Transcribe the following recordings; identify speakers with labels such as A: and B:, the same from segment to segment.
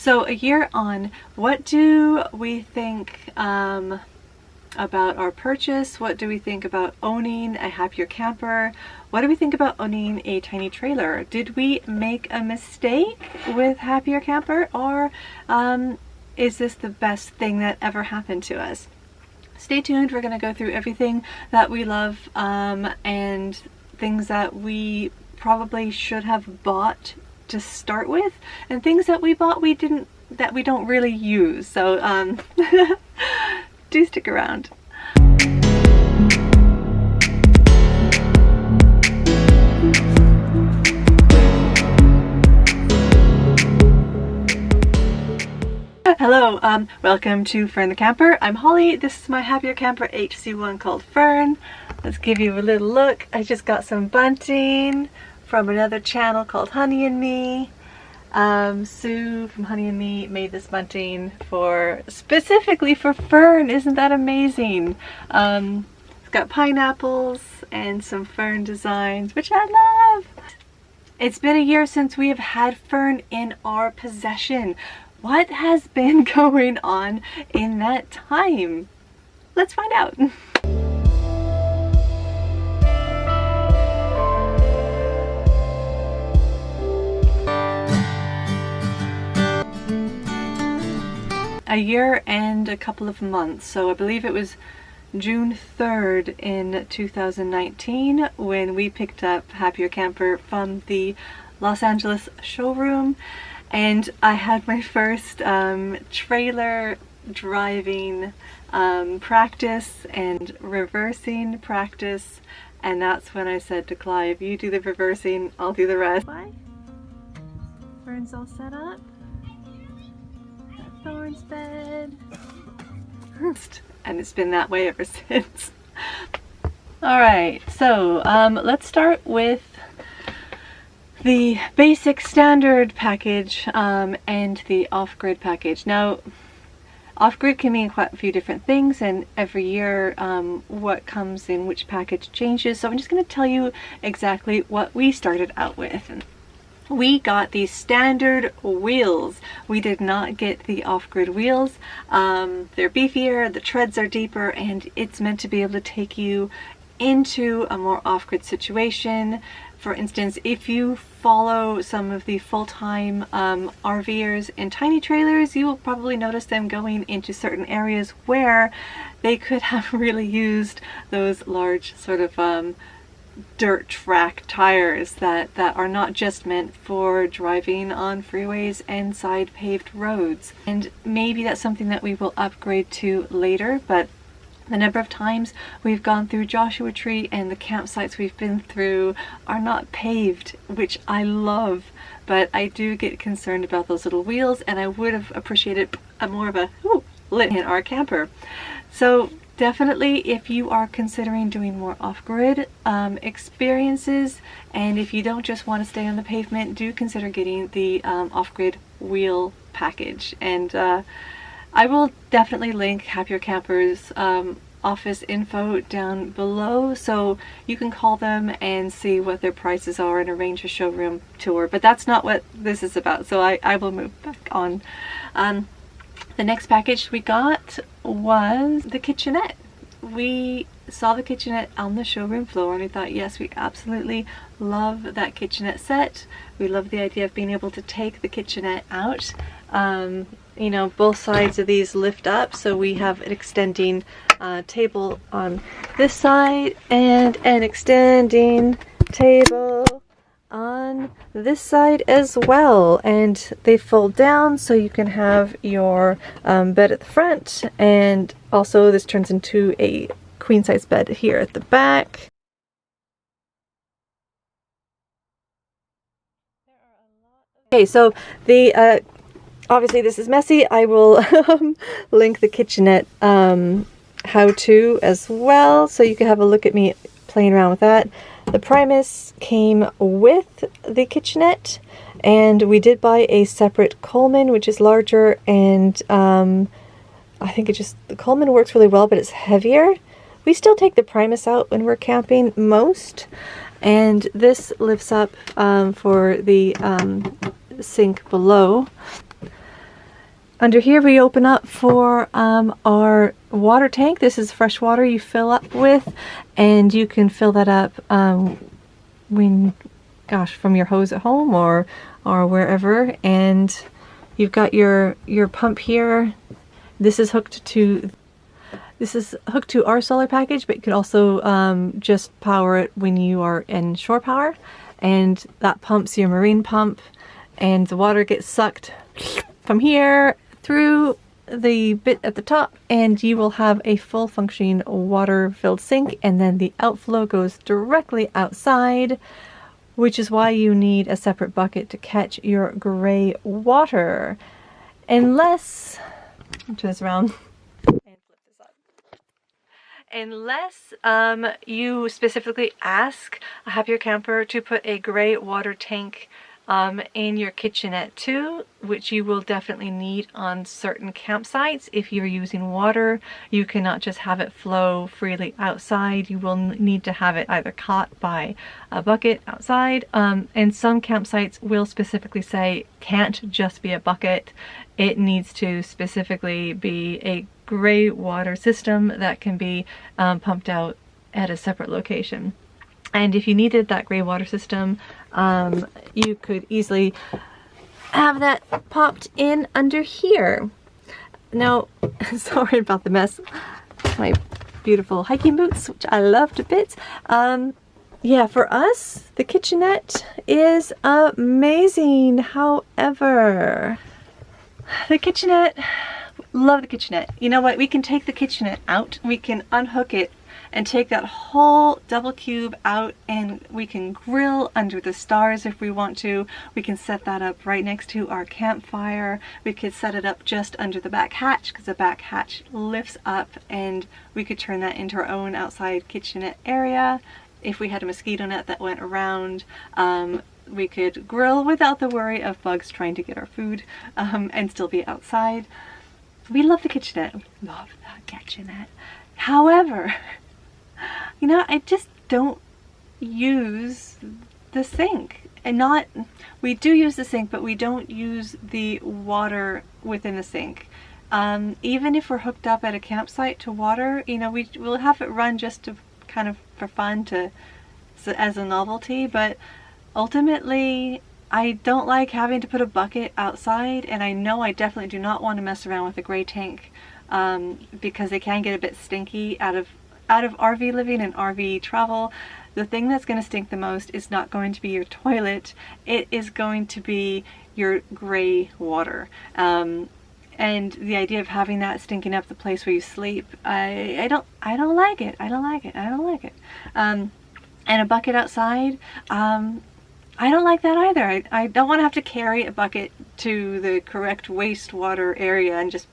A: So a year on, what do we think about our purchase? What do we think about owning a happier camper? What do we think about owning a tiny trailer? Did we make a mistake with Happier Camper, or is this the best thing that ever happened to us? Stay tuned. We're going to go through everything that we love and things that we probably should have bought to start with, and things that we bought that we don't really use. So do stick around. Hello, welcome to Fern the Camper. I'm Holly. This is my Happier Camper HC1 called Fern. Let's give you a little look. I just got some bunting from another channel called Honey and Me. Sue from Honey and Me made this bunting specifically for Fern. Isn't that amazing? It's got pineapples and some fern designs, which I love. It's been a year since we have had Fern in our possession. What has been going on in that time? Let's find out. A year and a couple of months. So I believe it was June 3rd in 2019 when we picked up Happier Camper from the Los Angeles showroom, and I had my first trailer driving practice and reversing practice, and that's when I said to Clive, you do the reversing, I'll do the rest. Bye. Fern's all set up. Thorn's bed. And it's been that way ever since. Alright, so let's start with the basic standard package and the off-grid package. Now, off-grid can mean quite a few different things, and every year what comes in which package changes. So I'm just going to tell you exactly what we started out with. We got the standard wheels. We did not get the off-grid wheels. They're beefier, the treads are deeper, and it's meant to be able to take you into a more off-grid situation. For instance, if you follow some of the full-time RVers in tiny trailers, you will probably notice them going into certain areas where they could have really used those large sort of dirt track tires that are not just meant for driving on freeways and side paved roads. And maybe that's something that we will upgrade to later, but the number of times we've gone through Joshua Tree and the campsites we've been through are not paved, which I love, but I do get concerned about those little wheels, and I would have appreciated more of a lit in our camper. So definitely, if you are considering doing more off-grid experiences, and if you don't just want to stay on the pavement, do consider getting the off-grid wheel package. And I will definitely link Happier Camper's office info down below, so you can call them and see what their prices are and arrange a showroom tour. But that's not what this is about, so I will move back on. The next package we got was the kitchenette. We saw the kitchenette on the showroom floor and we thought, yes, we absolutely love that kitchenette set. We love the idea of being able to take the kitchenette out. You know, both sides of these lift up, so we have an extending table on this side and an extending table on this side as well, and they fold down so you can have your bed at the front, and also this turns into a queen size bed here at the back. Okay, so the obviously this is messy. I will link the kitchenette how-to as well, so you can have a look at me playing around with that. The Primus came with the kitchenette, and we did buy a separate Coleman, which is larger, and I think the Coleman works really well, but it's heavier. We still take the Primus out when we're camping most, and this lifts up for the sink below. Under here we open up for our water tank. This is fresh water you fill up with, and you can fill that up from your hose at home or wherever. And you've got your pump here. This is hooked to our solar package, but you can also just power it when you are in shore power, and that pumps your marine pump, and the water gets sucked from here through the bit at the top, and you will have a full functioning water filled sink, and then the outflow goes directly outside, which is why you need a separate bucket to catch your gray water. Unless, turn this around and flip this up. Unless you specifically ask a happier camper to put a gray water tank in your kitchenette too, which you will definitely need on certain campsites. If you're using water, you cannot just have it flow freely outside. You will need to have it either caught by a bucket outside, and some campsites will specifically say can't just be a bucket. It needs to specifically be a gray water system that can be pumped out at a separate location. And if you needed that gray water system, you could easily have that popped in under here. Now, sorry about the mess. My beautiful hiking boots, which I love to bits. Yeah, for us, the kitchenette is amazing. However, the kitchenette, love the kitchenette. You know what? We can take the kitchenette out. We can unhook it and take that whole double cube out, and we can grill under the stars if we want to. We can set that up right next to our campfire. We could set it up just under the back hatch because the back hatch lifts up, and we could turn that into our own outside kitchenette area. If we had a mosquito net that went around, we could grill without the worry of bugs trying to get our food and still be outside. We love the kitchenette. We love the kitchenette. However, you know, I just don't use the sink. And we do use the sink, but we don't use the water within the sink. Even if we're hooked up at a campsite to water, you know, we'll have it run just to kind of for fun, as a novelty, but ultimately I don't like having to put a bucket outside, and I know I definitely do not want to mess around with a gray tank because they can get a bit stinky out of RV living and RV travel. The thing that's going to stink the most is not going to be your toilet. It is going to be your gray water. And the idea of having that stinking up the place where you sleep, I don't like it. I don't like it. And a bucket outside, I don't like that either. I don't want to have to carry a bucket to the correct wastewater area and just,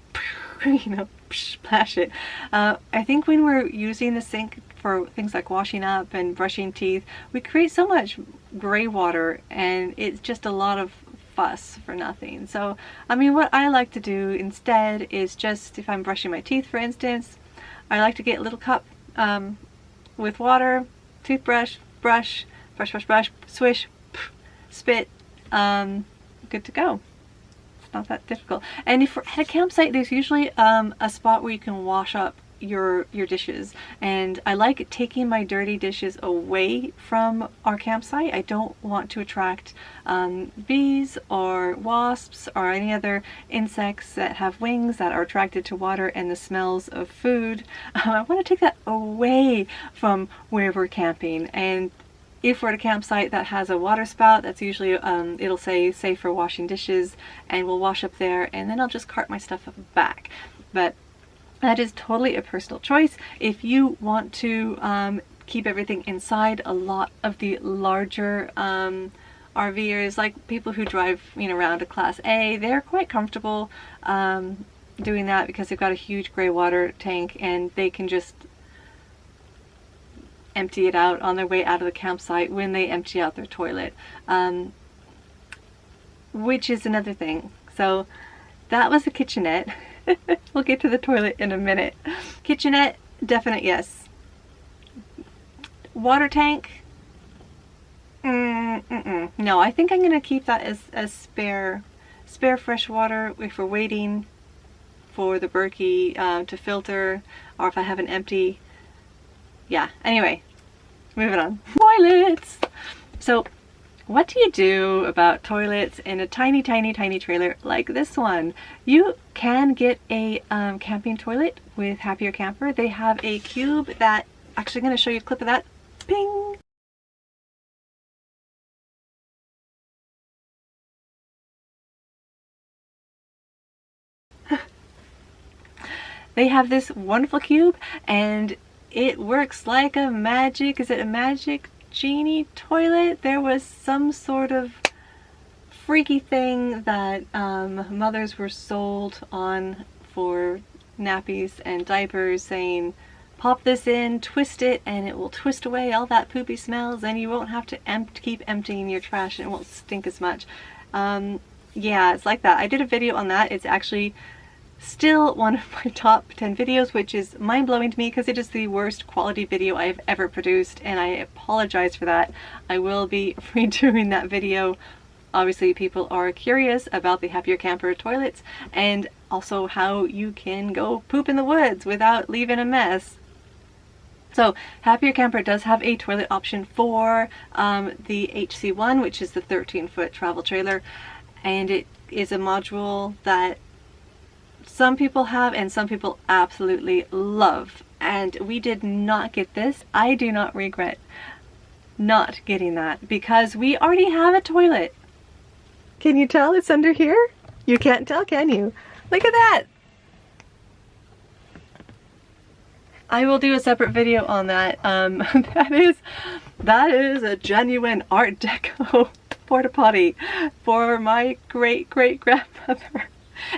A: you know, splash it. I think when we're using the sink for things like washing up and brushing teeth, we create so much gray water, and it's just a lot of fuss for nothing. So, I mean, what I like to do instead is just, if I'm brushing my teeth, for instance, I like to get a little cup with water, toothbrush, brush, swish, spit, good to go. It's not that difficult. And if we're at a campsite, there's usually a spot where you can wash up your dishes, and I like taking my dirty dishes away from our campsite. I don't want to attract bees or wasps or any other insects that have wings that are attracted to water and the smells of food. I want to take that away from where we're camping. And if we're at a campsite that has a water spout, that's usually it'll say safe for washing dishes, and we'll wash up there, and then I'll just cart my stuff back. But that is totally a personal choice. If you want to keep everything inside, a lot of the larger RVers, like people who drive, you know, around a Class A, they're quite comfortable doing that because they've got a huge gray water tank, and they can just empty it out on their way out of the campsite when they empty out their toilet, which is another thing. So that was the kitchenette. We'll get to the toilet in a minute. Kitchenette, definite yes. Water tank, no, I think I'm gonna keep that as spare fresh water if we're waiting for the Berkey to filter, or if I have an empty. Yeah, anyway, moving on. Toilets! So what do you do about toilets in a tiny, tiny, tiny trailer like this one? You can get a camping toilet with Happier Camper. They have a cube that, actually I'm going to show you a clip of that. Ping! They have this wonderful cube and it works like a magic, is it a magic genie toilet? There was some sort of freaky thing that mothers were sold on for nappies and diapers, saying pop this in, twist it, and it will twist away all that poopy smells and you won't have to keep emptying your trash and it won't stink as much. Yeah, it's like that. I did a video on that. It's actually still one of my top 10 videos, which is mind-blowing to me because it is the worst quality video I've ever produced, and I apologize for that. I will be redoing that video. Obviously people are curious about the Happier Camper toilets and also how you can go poop in the woods without leaving a mess. So Happier Camper does have a toilet option for the HC1, which is the 13-foot travel trailer, and it is a module that some people have and some people absolutely love, and we did not get this. I do not regret not getting that because we already have a toilet. Can you tell it's under here? You can't tell, can you? Look at that! I will do a separate video on that. That is a genuine Art Deco porta potty for my great-great-grandmother.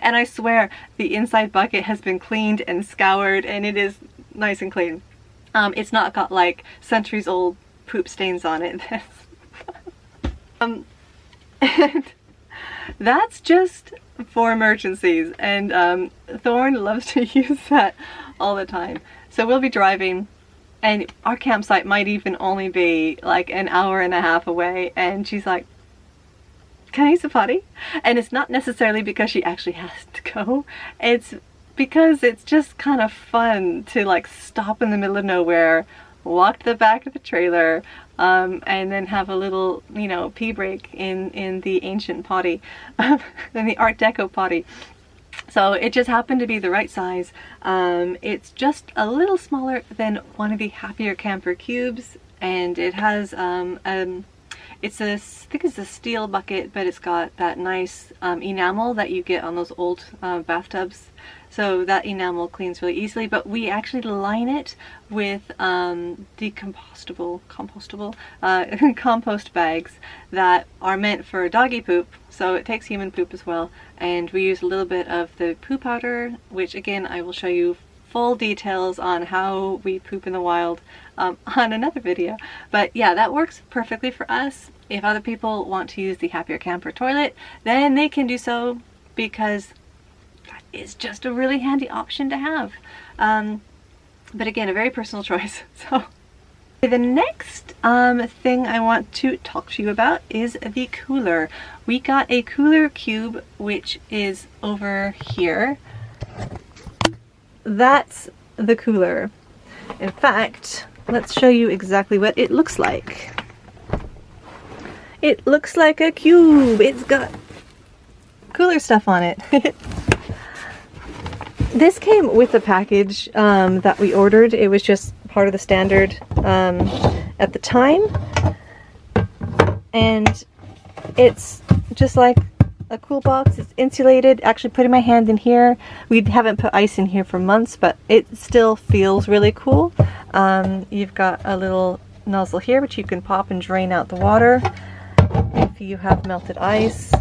A: And I swear the inside bucket has been cleaned and scoured and it is nice and clean. It's not got like centuries old poop stains on it. And that's just for emergencies, and Thorn loves to use that all the time. So we'll be driving and our campsite might even only be like an hour and a half away, and she's like, can I use the potty? And it's not necessarily because she actually has to go. It's because it's just kind of fun to like stop in the middle of nowhere, walk to the back of the trailer, and then have a little, you know, pee break in the ancient potty, in the Art Deco potty. So it just happened to be the right size. It's just a little smaller than one of the Happier Camper cubes, and it has it's a, I think it's a steel bucket, but it's got that nice enamel that you get on those old bathtubs. So that enamel cleans really easily, but we actually line it with compost bags that are meant for doggy poop. So it takes human poop as well. And we use a little bit of the poo powder, which again, I will show you full details on how we poop in the wild on another video. But yeah, that works perfectly for us. If other people want to use the Happier Camper toilet, then they can do so, because that is just a really handy option to have. But again, a very personal choice. So the next thing I want to talk to you about is the cooler. We got a cooler cube, which is over here. That's the cooler. In fact, let's show you exactly what it looks like. It looks like a cube. It's got cooler stuff on it. This came with the package that we ordered. It was just part of the standard at the time. And it's just like a cool box. It's insulated. Actually, putting my hand in here, we haven't put ice in here for months, but it still feels really cool. You've got a little nozzle here which you can pop and drain out the water if you have melted ice,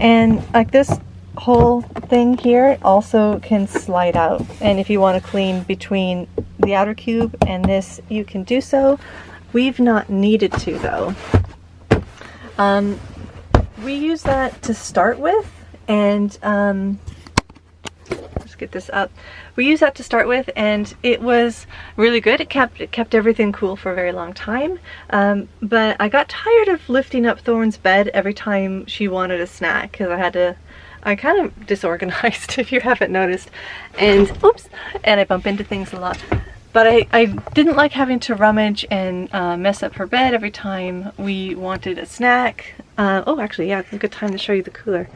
A: and like this whole thing here also can slide out, and if you want to clean between the outer cube and this, you can do so. We've not needed to though. We use that to start with, and let's get this up. We used that to start with, and it was really good. It kept everything cool for a very long time. But I got tired of lifting up Thorn's bed every time she wanted a snack, because I had to I'm kind of disorganized if you haven't noticed, and oops, and I bump into things a lot. But I didn't like having to rummage and mess up her bed every time we wanted a snack. Oh, actually, yeah, it's a good time to show you the cooler.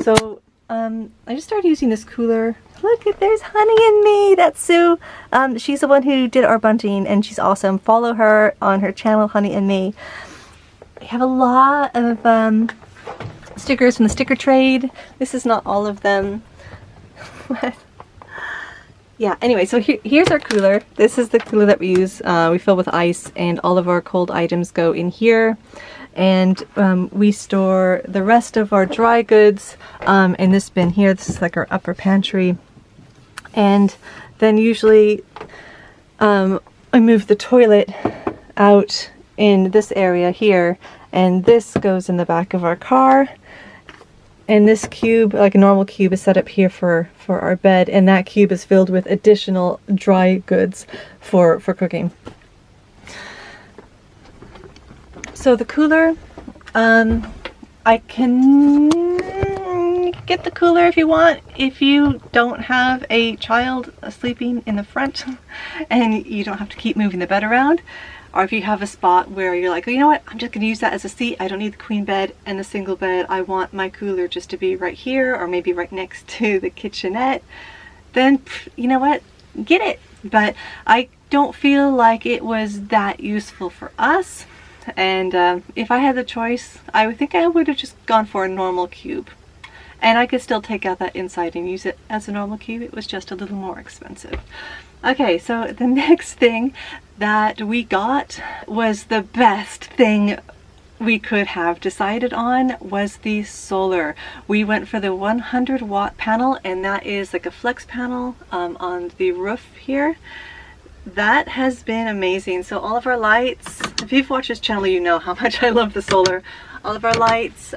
A: So I just started using this cooler. Look, there's Honey and Me. That's Sue. She's the one who did our bunting, and she's awesome. Follow her on her channel, Honey and Me. We have a lot of stickers from the sticker trade. This is not all of them. Yeah, anyway, so here's our cooler. This is the cooler that we use. We fill with ice, and all of our cold items go in here. And we store the rest of our dry goods in this bin here. This is like our upper pantry. And then usually I move the toilet out in this area here, and this goes in the back of our car. And this cube, like a normal cube, is set up here for our bed, and that cube is filled with additional dry goods for cooking. So the cooler, I can get the cooler if you want, if you don't have a child sleeping in the front and you don't have to keep moving the bed around. Or if you have a spot where you're like, oh, you know what, I'm just going to use that as a seat. I don't need the queen bed and the single bed. I want my cooler just to be right here, or maybe right next to the kitchenette. Then, you know what, get it. But I don't feel like it was that useful for us. And if I had the choice, I would think I would have just gone for a normal cube. And I could still take out that inside and use it as a normal cube. It was just a little more expensive. Okay, so the next thing that we got was the best thing we could have decided on, was the solar. We went for the 100-watt panel, and that is like a flex panel on the roof here. That has been amazing. So all of our lights, if you've watched this channel, you know how much I love the solar. All of our lights,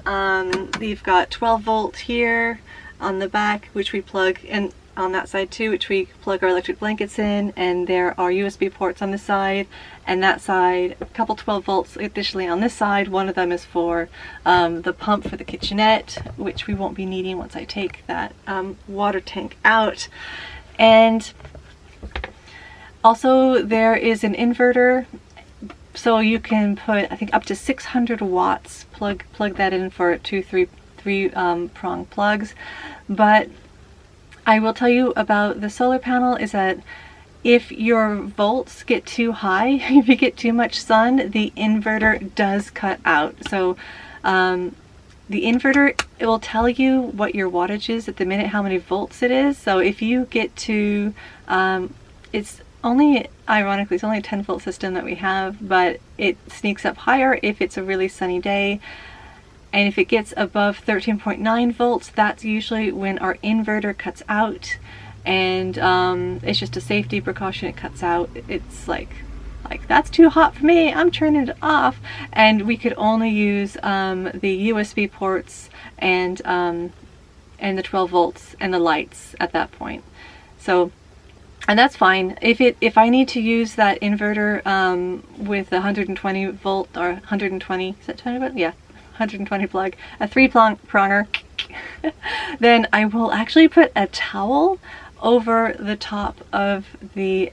A: we've got 12 volt here on the back, which we plug, and on that side too, which we plug our electric blankets in, and there are USB ports on this side, and that side, a couple 12 volts additionally on this side. One of them is for the pump for the kitchenette, which we won't be needing once I take that water tank out. And also there is an inverter, so you can put, I think, up to 600 watts, plug that in for three prong plugs. But I will tell you about the solar panel is that if your volts get too high, if you get too much sun, the inverter does cut out. So the inverter, it will tell you what your wattage is at the minute, how many volts it is. So if you get to, it's only, ironically, it's only a 10-volt system that we have, but it sneaks up higher if it's a really sunny day. And if it gets above 13.9 volts, that's usually when our inverter cuts out. And it's just a safety precaution, it cuts out. It's like that's too hot for me, I'm turning it off. And we could only use the USB ports and the 12 volts and the lights at that point. So, and that's fine. If I need to use that inverter with 120 volt or 120, is that 20 volt? Yeah. 120 plug, a 3-pronger, then I will actually put a towel over the top of the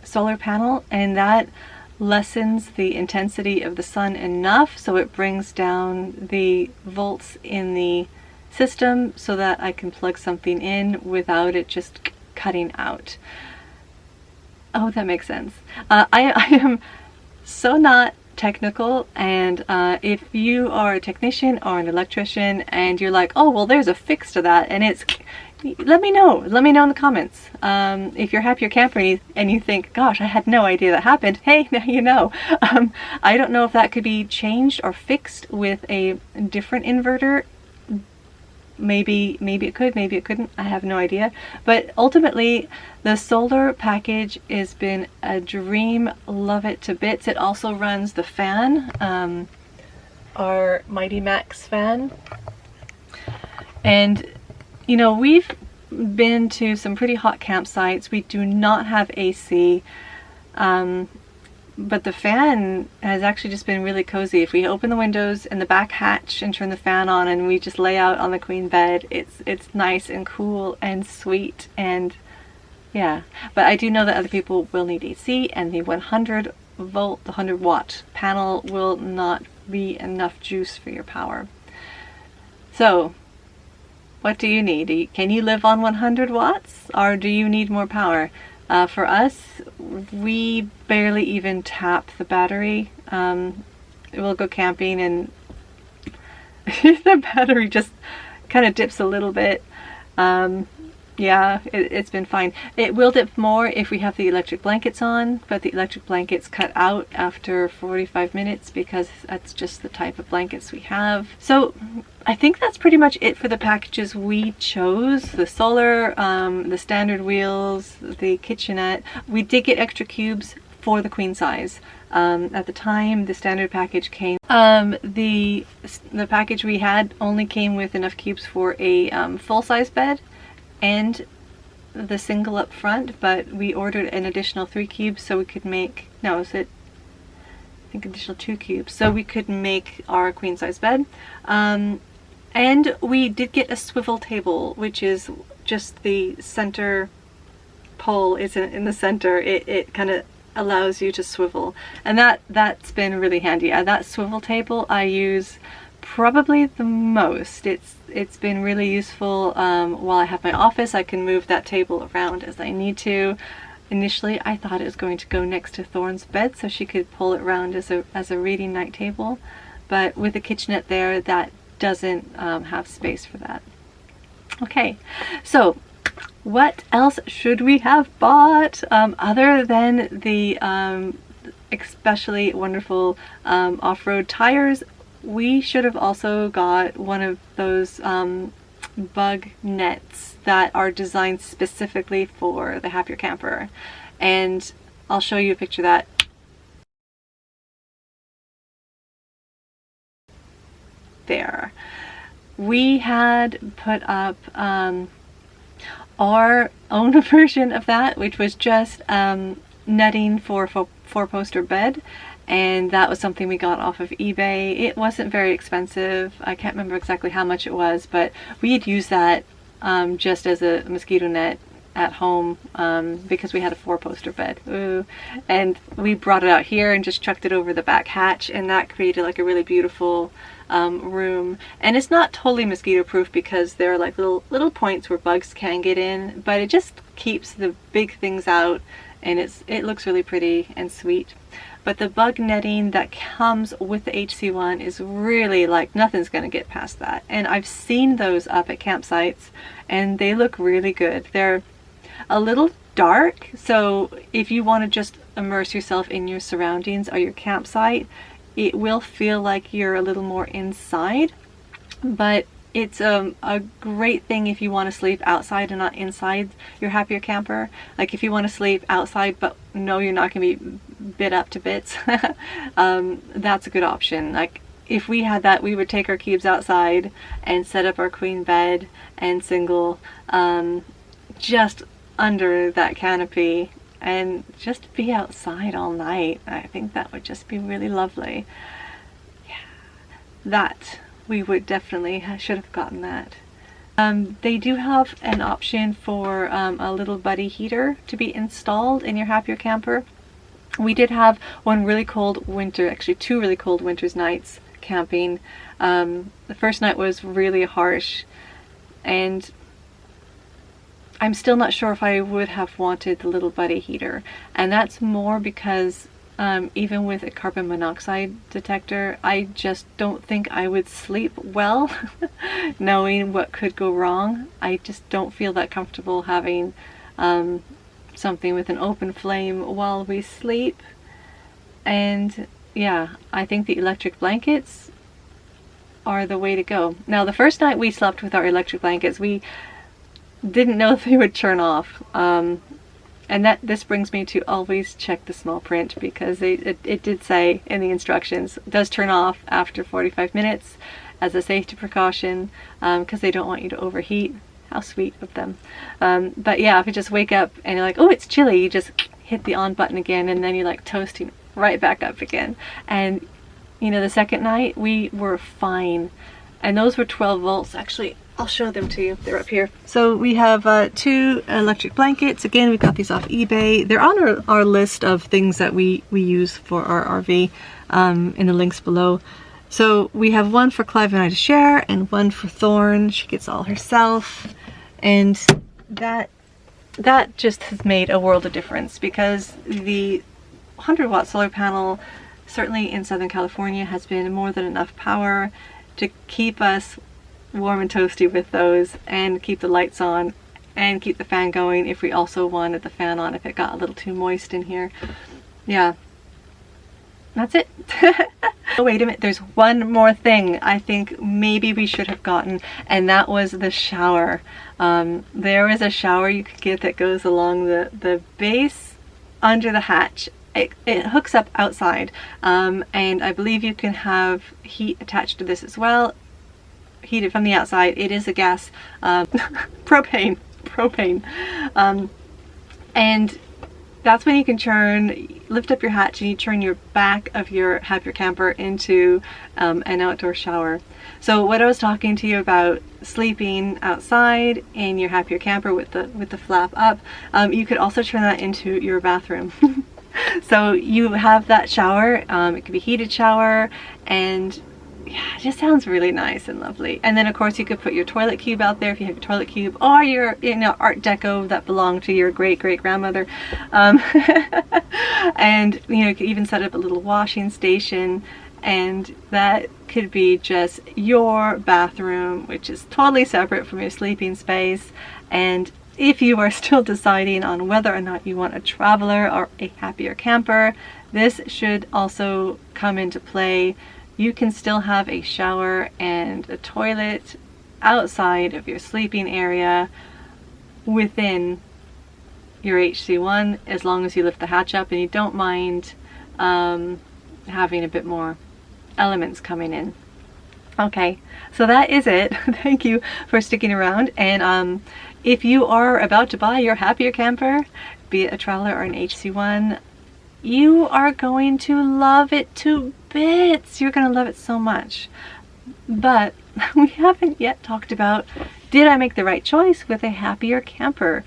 A: solar panel, and that lessens the intensity of the sun enough so it brings down the volts in the system so that I can plug something in without it just cutting out. Oh, that makes sense. I am so not technical, and if you are a technician or an electrician and you're like, oh well, there's a fix to that, and it's, let me know in the comments. If you're Happier Camper and you think, gosh, I had no idea that happened, hey, now you know. I don't know if that could be changed or fixed with a different inverter. Maybe it could, maybe it couldn't, I have no idea. But ultimately, the solar package has been a dream, love it to bits. It also runs the fan, our Mighty Max fan. And, you know, we've been to some pretty hot campsites. We do not have AC. But the fan has actually just been really cozy. If we open the windows and the back hatch and turn the fan on and we just lay out on the queen bed, it's nice and cool and sweet, and yeah. But I do know that other people will need AC, and the 100 volt, the 100 watt panel will not be enough juice for your power. So what do you need? Can you live on 100 watts, or do you need more power? For us, we barely even tap the battery. We'll go camping and the battery just kind of dips a little bit. Yeah, it's been fine. It will dip more if we have the electric blankets on, but the electric blankets cut out after 45 minutes because that's just the type of blankets we have. So I think that's pretty much it for the packages we chose. The solar, the standard wheels, the kitchenette. We did get extra cubes for the queen size. At the time the standard package came, the package we had only came with enough cubes for a full-size bed and the single up front, but we ordered an additional 3 cubes so we could make, no, is it, I think additional 2 cubes, so we could make our queen size bed. And we did get a swivel table, which is just the center pole isn't in the center. It kind of allows you to swivel, and that's been really handy. That swivel table I use probably the most. It's been really useful. While I have my office, I can move that table around as I need to. Initially I thought it was going to go next to Thorn's bed so she could pull it around as a reading night table, but with the kitchenette there, that doesn't have space for that. Okay, so what else should we have bought other than the especially wonderful off-road tires? We should have also got one of those bug nets that are designed specifically for the Happier Camper, and I'll show you a picture of that. There. We had put up our own version of that, which was just netting for a 4-poster bed, and that was something we got off of eBay. It wasn't very expensive. I can't remember exactly how much it was, but we had used that just as a mosquito net at home because we had a 4-poster bed. Ooh. And we brought it out here and just chucked it over the back hatch, and that created like a really beautiful room. And it's not totally mosquito proof because there are like little points where bugs can get in, but it just keeps the big things out, and it looks really pretty and sweet. But the bug netting that comes with the HC1 is really like nothing's gonna get past that. And I've seen those up at campsites and they look really good. They're a little dark, so if you want to just immerse yourself in your surroundings or your campsite, it will feel like you're a little more inside. But it's a great thing if you want to sleep outside and not inside your Happier Camper. Like if you want to sleep outside but know you're not going to be bit up to bits, that's a good option. Like if we had that, we would take our cubes outside and set up our queen bed and single just under that canopy and just be outside all night. I think that would just be really lovely. Yeah, that we would definitely should have gotten that. They do have an option for a little buddy heater to be installed in your Happier Camper. We did have one really cold winter, actually 2 really cold winter's nights camping. The first night was really harsh, and I'm still not sure if I would have wanted the little buddy heater, and that's more because even with a carbon monoxide detector, I just don't think I would sleep well knowing what could go wrong. I just don't feel that comfortable having something with an open flame while we sleep. And yeah, I think the electric blankets are the way to go. Now the first night we slept with our electric blankets, we didn't know if they would turn off. And this brings me to always check the small print, because it did say in the instructions, it does turn off after 45 minutes as a safety precaution, because they don't want you to overheat. How sweet of them. But yeah, if you just wake up and you're like, oh, it's chilly, you just hit the on button again, and then you're like toasting right back up again. And you know, the second night we were fine. And those were 12 volts. Actually, I'll show them to you. They're up here. So we have 2 electric blankets. Again, we got these off eBay. They're on our list of things that we use for our RV in the links below. So we have one for Clive and I to share, and one for Thorn. She gets all herself. And that just has made a world of difference, because the 100-watt solar panel, certainly in Southern California, has been more than enough power to keep us warm and toasty with those, and keep the lights on, and keep the fan going if we also wanted the fan on if it got a little too moist in here. Yeah, that's it. Oh, wait a minute, there's one more thing I think maybe we should have gotten, and that was the shower. There is a shower you could get that goes along the base under the hatch. It hooks up outside, and I believe you can have heat attached to this as well, heated from the outside. It is a gas, propane, and that's when you can lift up your hatch and you turn your back of your Happier Camper into an outdoor shower. So what I was talking to you about, sleeping outside in your Happier Camper with the flap up, you could also turn that into your bathroom. So you have that shower, it could be heated shower, and yeah, it just sounds really nice and lovely. And then of course you could put your toilet cube out there if you have your toilet cube, or your, you know, Art Deco that belonged to your great-great-grandmother. And you know, you could even set up a little washing station, and that could be just your bathroom, which is totally separate from your sleeping space. And if you are still deciding on whether or not you want a traveler or a Happier Camper, this should also come into play. You can still have a shower and a toilet outside of your sleeping area within your HC1, as long as you lift the hatch up and you don't mind having a bit more elements coming in. Okay, so that is it. Thank you for sticking around. And if you are about to buy your Happier Camper, be it a traveler or an HC1, you are going to love it to bits. You're going to love it so much. But we haven't yet talked about, did I make the right choice with a Happier Camper?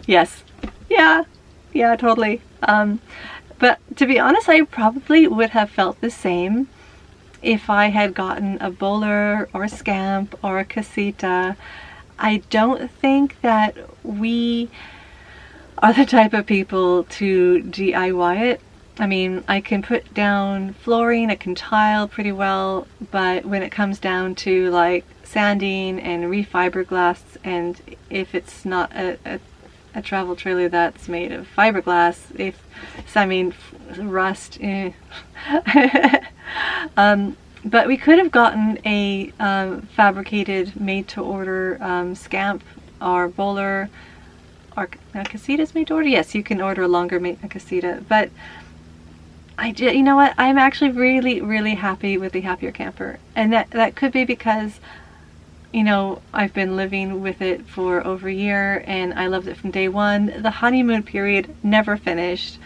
A: Yes. Yeah, totally. But to be honest, I probably would have felt the same if I had gotten a Bowler or a Scamp or a Casita. I don't think that we are the type of people to DIY it. I mean, I can put down flooring, I can tile pretty well, but when it comes down to like sanding and refiberglass, and if it's not a travel trailer that's made of fiberglass, rust, but we could have gotten a fabricated, made-to-order Scamp or Bowler, or Casita's made to order. Yes, you can order a longer Casita, but you know what? I'm actually really happy with the Happier Camper, and that could be because, you know, I've been living with it for over a year and I loved it from day one. The honeymoon period never finished.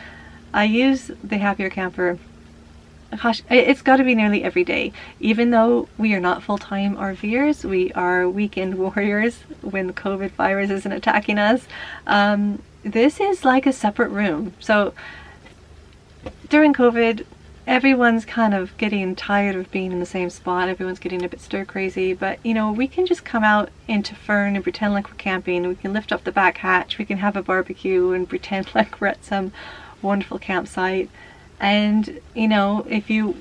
A: I use the Happier Camper, gosh, it's got to be nearly every day. Even though we are not full-time RVers, we are weekend warriors when the COVID virus isn't attacking us. This is like a separate room. So during COVID, everyone's kind of getting tired of being in the same spot. Everyone's getting a bit stir crazy, but you know, we can just come out into Fern and pretend like we're camping. We can lift up the back hatch, we can have a barbecue and pretend like we're at some wonderful campsite. And you know, if you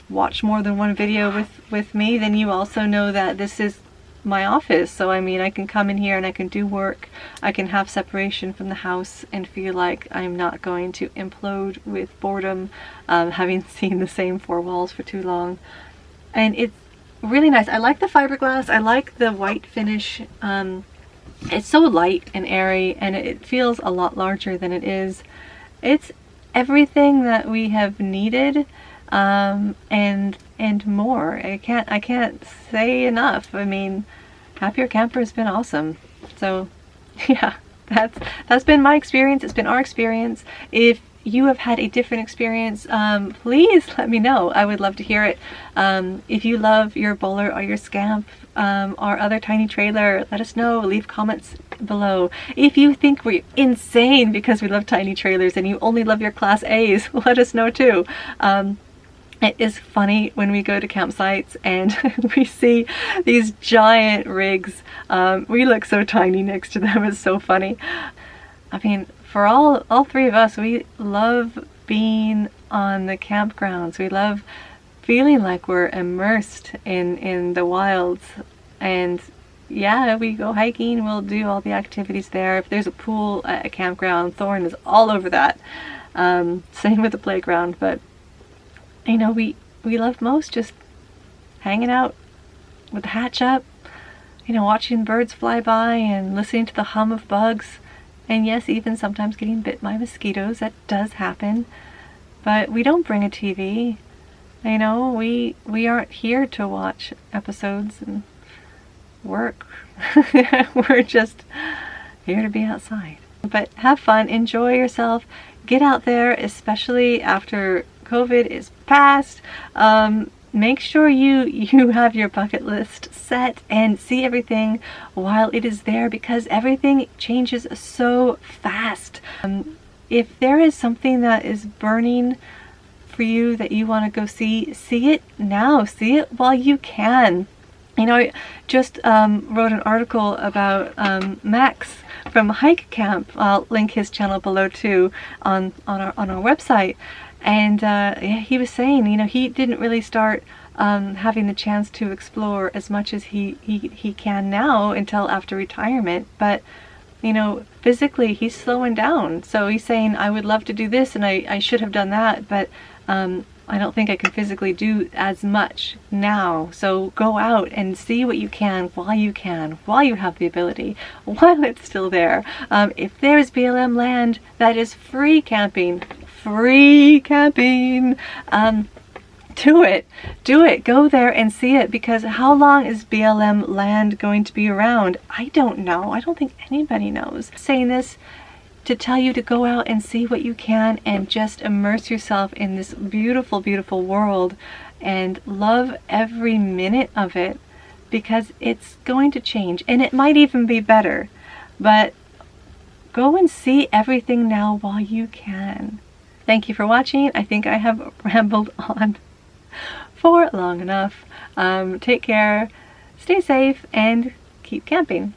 A: watch more than one video with me, then you also know that this is my office. So I mean, I can come in here and I can do work, I can have separation from the house and feel like I'm not going to implode with boredom, having seen the same four walls for too long. And it's really nice. I like the fiberglass, I like the white finish. It's so light and airy, and it feels a lot larger than it is. It's everything that we have needed, and more. I can't say enough. I mean, Happier Camper has been awesome. So yeah, that's been my experience. It's been our experience. If you have had a different experience, please let me know. I would love to hear it. If you love your bowler or your scamp or other tiny trailer, let us know. Leave comments below. If you think we're insane because we love tiny trailers and you only love your Class A's, let us know too. It is funny when we go to campsites and we see these giant rigs. We look so tiny next to them. It's so funny. I mean, for all three of us, we love being on the campgrounds. We love feeling like we're immersed in the wilds. And yeah, we go hiking, we'll do all the activities there. If there's a pool at a campground, Thorn is all over that. Same with the playground, but you know, we love most just hanging out with the hatch up, you know, watching birds fly by and listening to the hum of bugs. And yes, even sometimes getting bit by mosquitoes, that does happen. But we don't bring a TV. You know, we aren't here to watch episodes and work. We're just here to be outside. But have fun, enjoy yourself, get out there, especially after COVID is past. Make sure you have your bucket list set and see everything while it is there, because everything changes so fast. If there is something that is burning for you that you want to go see it now. See it while you can. You know, I just wrote an article about Max from Hike Camp. I'll link his channel below too on our website. And he was saying, you know, he didn't really start having the chance to explore as much as he can now until after retirement. But, you know, physically he's slowing down. So he's saying, I would love to do this and I should have done that, but I don't think I can physically do as much now. So go out and see what you can, while you have the ability, while it's still there. If there's BLM land that is free camping, do it, go there and see it, because how long is BLM land going to be around? I don't know. I don't think anybody knows. Saying this to tell you to go out and see what you can and just immerse yourself in this beautiful, beautiful world and love every minute of it, because it's going to change and it might even be better. But go and see everything now while you can. Thank you for watching. I think I have rambled on for long enough. Take care, stay safe, and keep camping.